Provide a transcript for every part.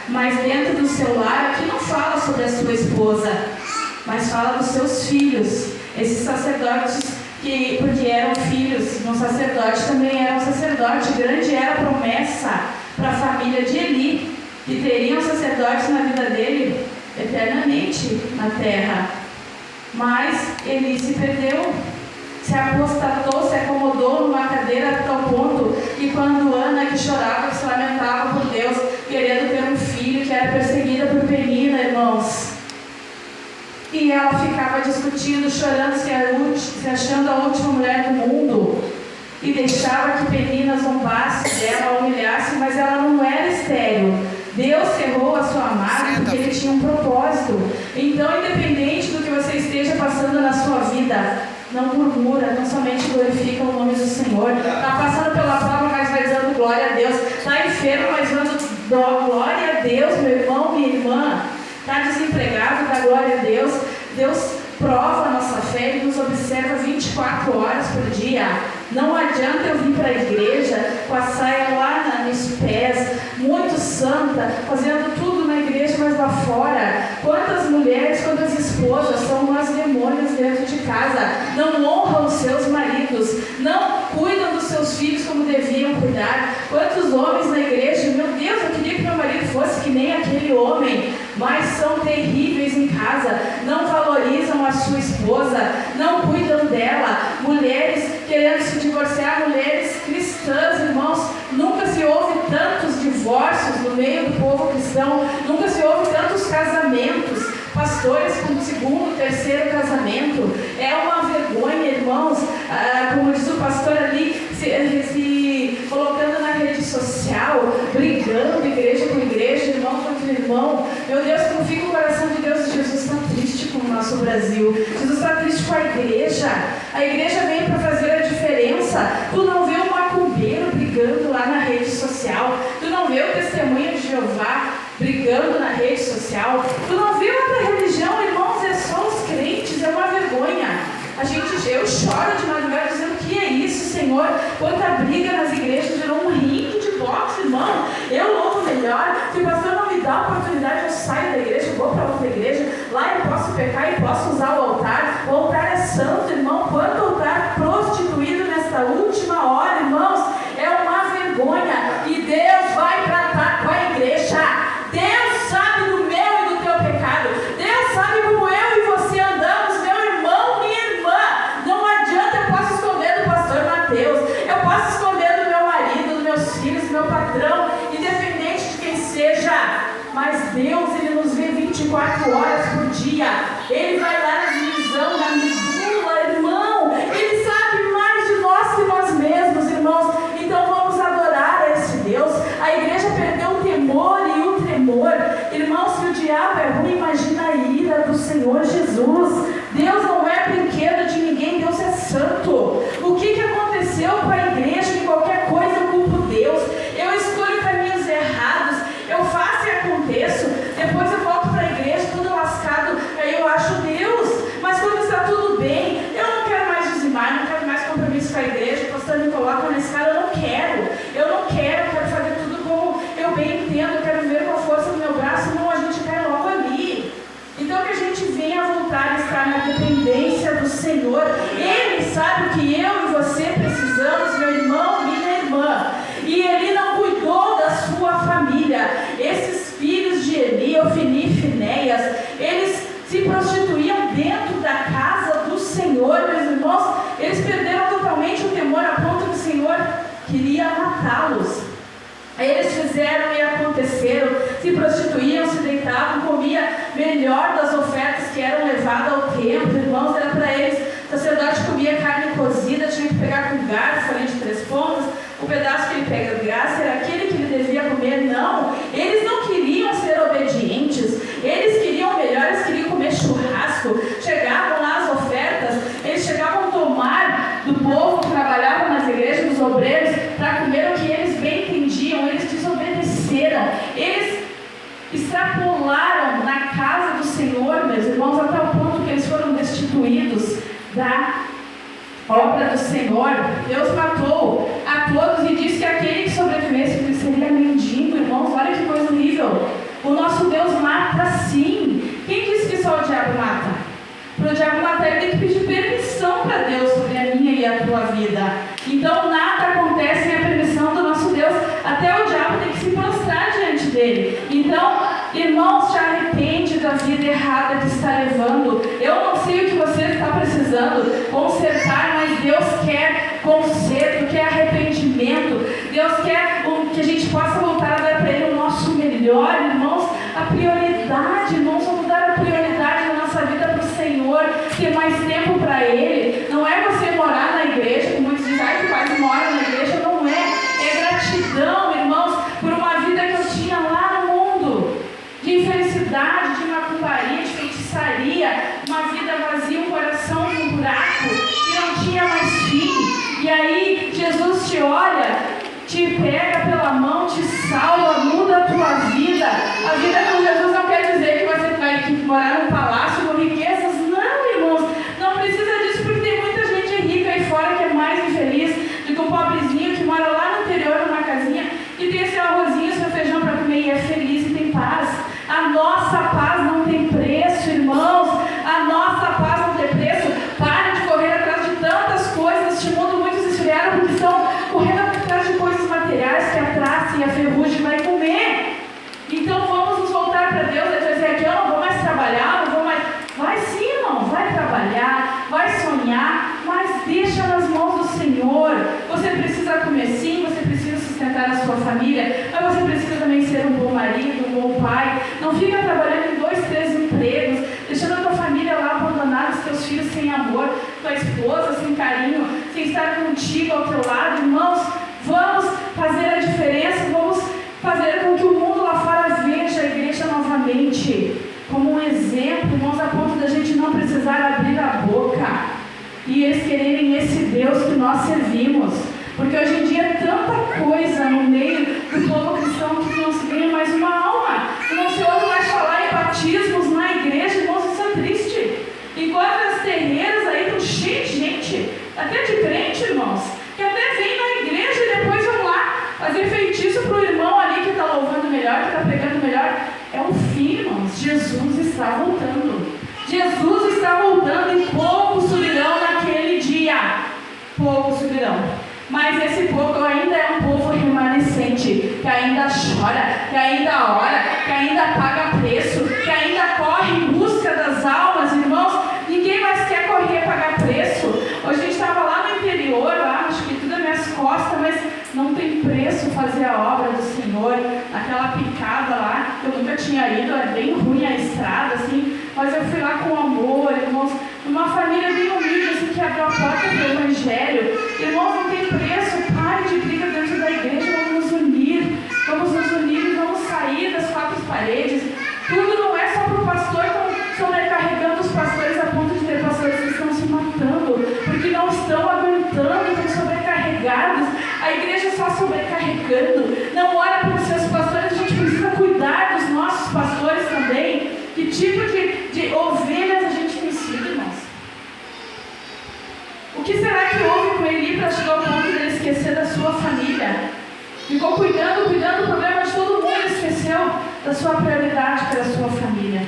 mas dentro do seu lar, aqui não fala sobre a sua esposa, mas fala dos seus filhos. Esses sacerdotes, porque eram filhos, um sacerdote também era um sacerdote. Grande era a promessa para a família de Eli, que teriam sacerdotes na vida dele eternamente na terra. Mas Eli se perdeu, se apostatou, se acomodou numa cadeira a tal ponto que quando Ana, que chorava, que se lamentava por Deus, querendo ter um filho, que era perseguida por Penina, irmãos, e ela ficava discutindo, chorando, se achando a última mulher do mundo, e deixava que Penina zombasse dela, humilhasse, mas ela não era estéril. Deus cerrou a sua marca porque Ele tinha um propósito. Então, independente do que você esteja passando na sua vida, não murmura, não somente glorifica o nome do Senhor. Está passando pela prova, mas vai dando glória a Deus. Está enfermo, mas dando glória a Deus, meu irmão, minha irmã. Está desempregado, dá glória a Deus. Deus prova a nossa fé e nos observa 24 horas por dia. Não adianta eu vir para a igreja com a saia lá nos pés, muito santa, fazendo tudo na igreja, mas lá fora. Quantas mulheres, quantas esposas são umas demônios dentro de casa, não honram os seus maridos, não cuidam dos seus filhos como deviam cuidar. Quantos homens na igreja, meu Deus, eu queria que meu marido fosse que nem aquele homem, mas são terríveis em casa, não valorizam a sua esposa, não cuidam dela. Mulheres querendo se divorciar, mulheres cristãs, irmãos, nunca se ouve tantos divórcios no meio do povo cristão, nunca se ouve tantos casamentos, pastores com segundo, terceiro casamento. É uma vergonha, irmãos, como diz o pastor ali, se colocando na rede social, brigando igreja com igreja, irmão contra irmão. Meu Deus, como fica o coração de Deus. Jesus está triste com o nosso Brasil, Jesus está triste com a igreja. A igreja vem para fazer a diferença. Tu não vê um macumbeiro brigando lá na rede social, tu não vê o testemunho de Jeová brigando na rede social, tu não vê outra religião, irmãos, é só os crentes. É uma vergonha. Eu choro de madrugada dizendo: que é isso, Senhor? Quanta briga nas igrejas, virou um ringue de boxe, irmão. Eu louvo melhor. Se o pastor não me dá a oportunidade, eu saio da igreja, vou para outra igreja. Lá eu posso pecar e posso usar o altar. O altar é santo, irmão. Quanto altar prostituído nesta última hora, irmãos. É uma vergonha. E Deus vai tratar com a igreja. Deus sabe do meu e do teu pecado. Deus sabe como eu e você andamos, meu irmão, minha irmã. Não adianta eu posso esconder do pastor Mateus, eu posso esconder do meu marido, dos meus filhos, do meu patrão, independente de quem seja. Mas Deus, Ele nos vê 24 horas por dia. Ele vai lá na divisão, na medula, irmão. Ele sabe mais de nós que nós mesmos, irmãos. Então vamos adorar a esse Deus. A igreja perdeu o temor e o tremor. Irmãos, se o diabo é ruim, imagina a ira do Senhor Jesus. Deus não é brinquedo de ninguém, Deus é santo. O que aconteceu com a igreja? Que qualquer coisa eu culpo Deus. Eu escolho caminhos errados, eu faço e aconteço. Depois eu volto para a igreja tudo lascado, aí eu acho Deus. Mas quando está tudo bem, eu não quero mais dizimar, não quero mais compromisso com a igreja. O pastor me coloca na escala, eu não quero, eu quero fazer tudo como eu bem entendo, eu quero ver com a força do meu braço. Não, a gente cai logo ali. Então que a gente venha voltar a estar na dependência do Senhor. Ele sabe o que eu e você precisamos, meu irmão, minha irmã. E Ele não cuidou da sua família. Esses filhos de Eli, Ofni e Finéias, eles se prostituíam dentro da casa do Senhor, meus irmãos. Eles perderam totalmente o temor a ponto que o Senhor queria matá-los. Eles fizeram e aconteceram, se prostituíam, se deitavam, comiam melhor das ofertas que eram levadas ao templo, irmãos, era para eles. O sacerdote comia carne cozida, tinha que pegar com garfo, além de 3 pontas, o pedaço que ele pega de graça era aquele que ele devia comer. Não, eles não queriam ser obedientes, eles queriam melhor, eles queriam comer churrasco. Chegavam lá as ofertas, eles chegavam a tomar do povo que trabalhava nas igrejas, dos obreiros, para comer o que eles bem entendiam. Eles desobedeceram, eles extrapolaram na casa do Senhor, meus irmãos, até o ponto que eles foram destituídos da obra do Senhor. Deus matou a todos e disse que aquele que sobrevivesse seria mendigo, irmãos. Olha que coisa horrível. Irmãos, se arrepende da vida errada que está levando. Eu não sei o que você está precisando consertar, mas Deus quer conserto, quer arrependimento. Deus quer que a gente possa voltar a dar para Ele o nosso melhor, irmãos. A prioridade, irmãos, vamos dar a prioridade na nossa vida para o Senhor, ter mais tempo para Ele. Não é você morar na igreja, como muitos dizem, que quase moram na igreja, não é. É gratidão, irmãos, por uma vida que eu tinha lá no mundo, de infelicidade, de macumbaria, de feitiçaria, uma vida vazia, um coração com um buraco, que não tinha mais fim. E aí, Jesus te olha, te pega pela mão, te salva, muda a tua vida. A vida com Jesus não quer dizer que você vai morar num palácio com riquezas. Não, irmãos, não precisa disso, porque tem muita gente rica aí fora que é mais infeliz do que um pobrezinho que mora lá no interior, numa casinha, que tem seu arrozinho, seu feijão para comer e é feliz e tem paz. A nossa paz não tem preço, irmãos. A nossa paz não tem preço. Pare de correr atrás de tantas coisas. Neste mundo muitos esfriaram porque estão correndo atrás de coisas materiais que a traça e a ferrugem vai comer. Então vamos nos voltar para Deus e dizer aqui, eu não vou mais trabalhar, não vou mais... Vai sim, irmão, vai trabalhar, vai sonhar, mas deixa nas mãos do Senhor. Você precisa comer sim, você precisa sustentar a sua família, mas você precisa também ser um bom marido, um bom pai. Não fica trabalhando em 2, 3 empregos, deixando a tua família lá abandonada, os teus filhos sem amor, tua esposa sem carinho, sem estar contigo ao teu lado. Irmãos, vamos fazer a diferença, vamos fazer com que o mundo lá fora veja a igreja novamente como um exemplo, irmãos, a ponto da gente não precisar abrir a boca e eles quererem esse Deus que nós servimos. Porque hoje em dia é tanta coisa no meio do povo cristão que não se ganha mais uma alma. Não se ouve mais falar em batismos na igreja, irmãos, isso é triste. Enquanto as terreiras aí estão cheias de gente, até de crente, irmãos, que até vem na igreja e depois vão lá fazer feitiço para o irmão ali que está louvando melhor, que está pregando melhor. É um fim, irmãos. Jesus está voltando. Jesus está voltando e poucos subirão naquele dia. Poucos subirão. Mas esse povo ainda é um povo remanescente, que ainda chora, que ainda ora, que ainda paga preço, que ainda corre em busca das almas, irmãos. Ninguém mais quer correr pagar preço. Hoje a gente estava lá no interior, lá, acho que tudo é minhas costas, mas não tem preço fazer a obra do Senhor. Aquela picada lá, que eu nunca tinha ido, é bem ruim a estrada, assim, mas eu fui lá com amor, irmãos, uma família bem humilde, assim, que abriu a porta do Evangelho. Irmãos, não tem preço, pare de briga dentro da igreja, vamos nos unir e vamos sair das 4 paredes. Tudo não é só para o pastor, estão sobrecarregando os pastores a ponto de ter pastores que estão se matando, porque não estão aguentando, estão sobrecarregados. A igreja só sobrecarregando, não ora pelos seus pastores. A gente precisa cuidar dos nossos pastores também. Que tipo de ovelhas a gente tem sido, irmãos? O que será que houve com Eli para chegar ao ponto de ele esquecer da sua família? Ficou cuidando do problema de todo mundo, esqueceu da sua prioridade, que era a sua família.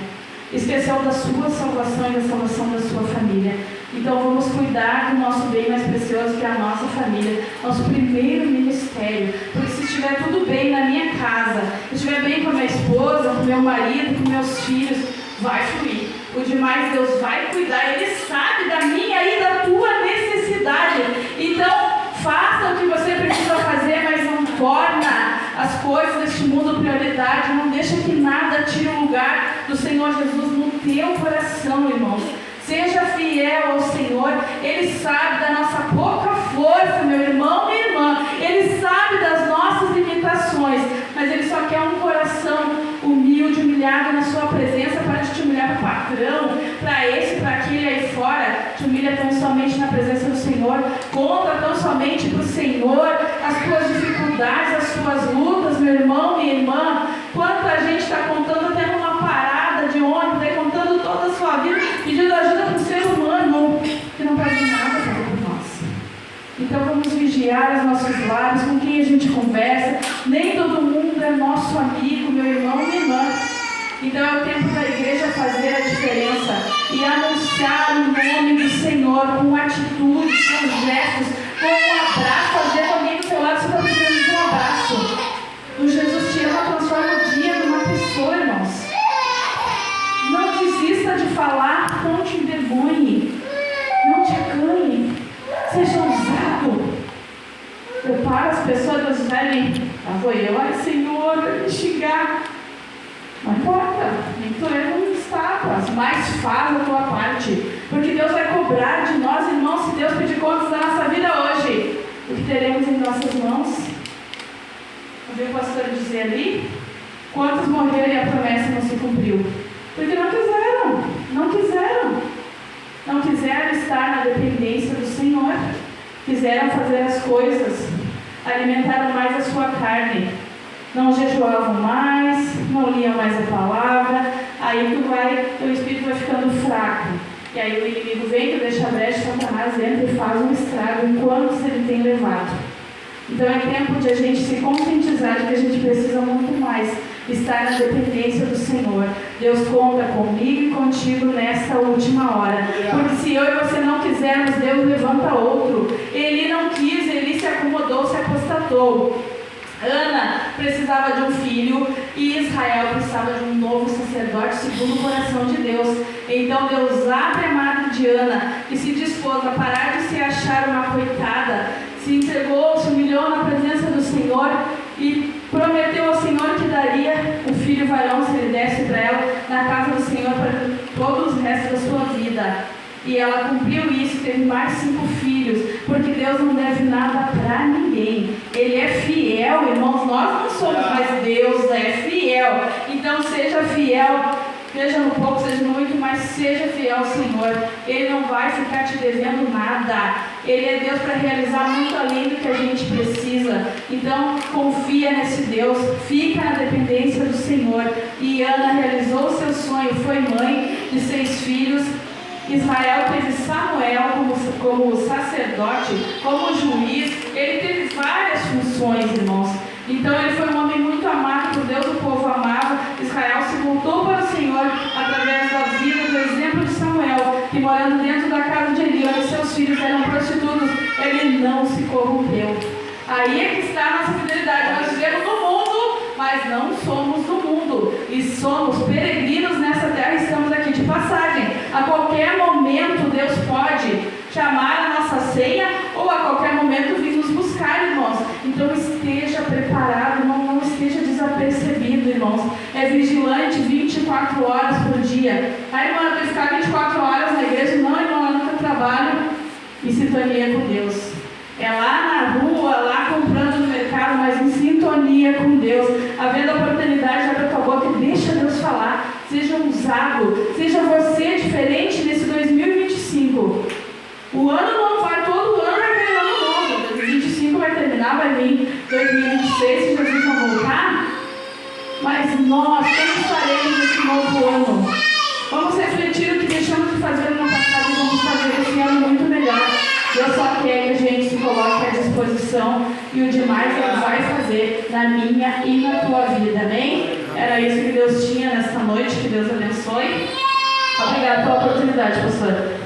Esqueceu da sua salvação e da salvação da sua família. Então vamos cuidar do nosso bem mais precioso, que é a nossa família, nosso primeiro ministério. Porque se estiver tudo bem na minha casa, se estiver bem com a minha esposa, com o meu marido, com meus filhos, vai fluir. O demais Deus vai cuidar, Ele sabe da minha e da tua necessidade. Então faça o que você precisa fazer, mas não torna as coisas deste mundo prioridade. Não deixa que nada tire o lugar do Senhor Jesus no teu coração, irmãos. Seja fiel ao Senhor. Ele sabe da nossa pouca força, meu irmão, minha irmã. Ele sabe das nossas limitações, mas Ele só quer um coração humilde, humilhado na sua presença. Para de te humilhar para o patrão, para esse, para aquele aí fora. Te humilha tão somente na presença do Senhor. Conta tão somente para o Senhor as tuas dificuldades, as tuas lutas, meu irmão, minha irmã. Quanta gente está contando até numa parada de ônibus, contando toda a sua vida, pedindo ajuda para um ser humano que não pode nada fazer por nós. Então vamos vigiar os nossos lares, com quem a gente conversa. Nem todo mundo é nosso amigo, meu irmão, minha irmã. Então é o tempo da igreja fazer a diferença e anunciar o nome do Senhor com atitudes, com gestos, com um abraço. Às vezes alguém do seu lado, você está precisando de um abraço. O Jesus te ama, transforma o dia de uma pessoa, irmãos. Não importa, nem tu és um tapas, mas faz a tua parte. Porque Deus vai cobrar de nós, irmãos, se Deus pedir contas da nossa vida hoje. O que teremos em nossas mãos? Ouviu o pastor dizer ali? Quantos morreram e a promessa não se cumpriu? Porque não quiseram, não quiseram. Não quiseram estar na dependência do Senhor. Quiseram fazer as coisas, alimentaram mais a sua carne. Não jejuavam mais, não liam mais a palavra. Aí teu espírito vai ficando fraco. E aí o inimigo vem, tu deixa a brecha, Satanás entra e faz um estrago enquanto ele tem levado. Então é tempo de a gente se conscientizar de que a gente precisa muito mais estar na dependência do Senhor. Deus conta comigo e contigo nesta última hora. Porque se eu e você não quisermos, Deus levanta outro. Ele não quis, ele se acomodou, se apostatou. Ana precisava de um filho e Israel precisava de um novo sacerdote segundo o coração de Deus. Então Deus abre a madre de Ana e se dispôs a parar de se achar uma coitada, se entregou, se humilhou na presença do Senhor e prometeu ao Senhor que daria um filho varão se ele desse para ela na casa do Senhor para todos os restos da sua vida. E ela cumpriu isso, teve mais 5 filhos, porque Deus não deve nada para ninguém. Ele é fiel, irmãos, nós não somos, mas Deus é fiel. Então seja fiel, seja no pouco, seja no muito, mas seja fiel ao Senhor. Ele não vai ficar te devendo nada. Ele é Deus para realizar muito além do que a gente precisa. Então confia nesse Deus, fica na dependência do Senhor. E Ana realizou o seu sonho, foi mãe de 6 filhos. Israel teve Samuel como sacerdote, como juiz. Ele teve várias funções, irmãos. Então ele foi um homem muito amado por Deus, o povo amava. Israel se voltou para o Senhor através da vida, do exemplo de Samuel, que morando dentro da casa de Eli, onde seus filhos eram prostitutos, ele não se corrompeu. Aí é que está a nossa fidelidade. Nós vivemos no mundo, mas não somos do mundo. E somos peregrinos nessa terra e estamos aqui de passagem. A qualquer momento Deus pode chamar a nossa ceia ou a qualquer momento vir nos buscar, irmãos. Então esteja preparado, não esteja desapercebido, irmãos. É vigilante 24 horas por dia. Aí, irmã, eu ficar 24 horas na igreja? Não, irmão, lá no teu trabalho, em sintonia com Deus. É lá na rua, lá comprando no mercado, mas em sintonia com Deus. Havendo a oportunidade, abre a tua boca e deixa Deus falar. Seja usado, seja você diferente nesse 2025. O ano não vai, todo ano vai vir ano novo. 2025 vai terminar, vai vir 2026, se Jesus não voltar. Mas nós, como faremos esse novo ano? Vamos refletir o que deixamos de fazer no passado e vamos fazer esse ano muito melhor. Deus só quer que a gente se coloque à disposição e o demais Ele vai fazer na minha e na tua vida, amém? Era isso que Deus tinha nesta noite, que Deus abençoe. Obrigada pela oportunidade, pastor.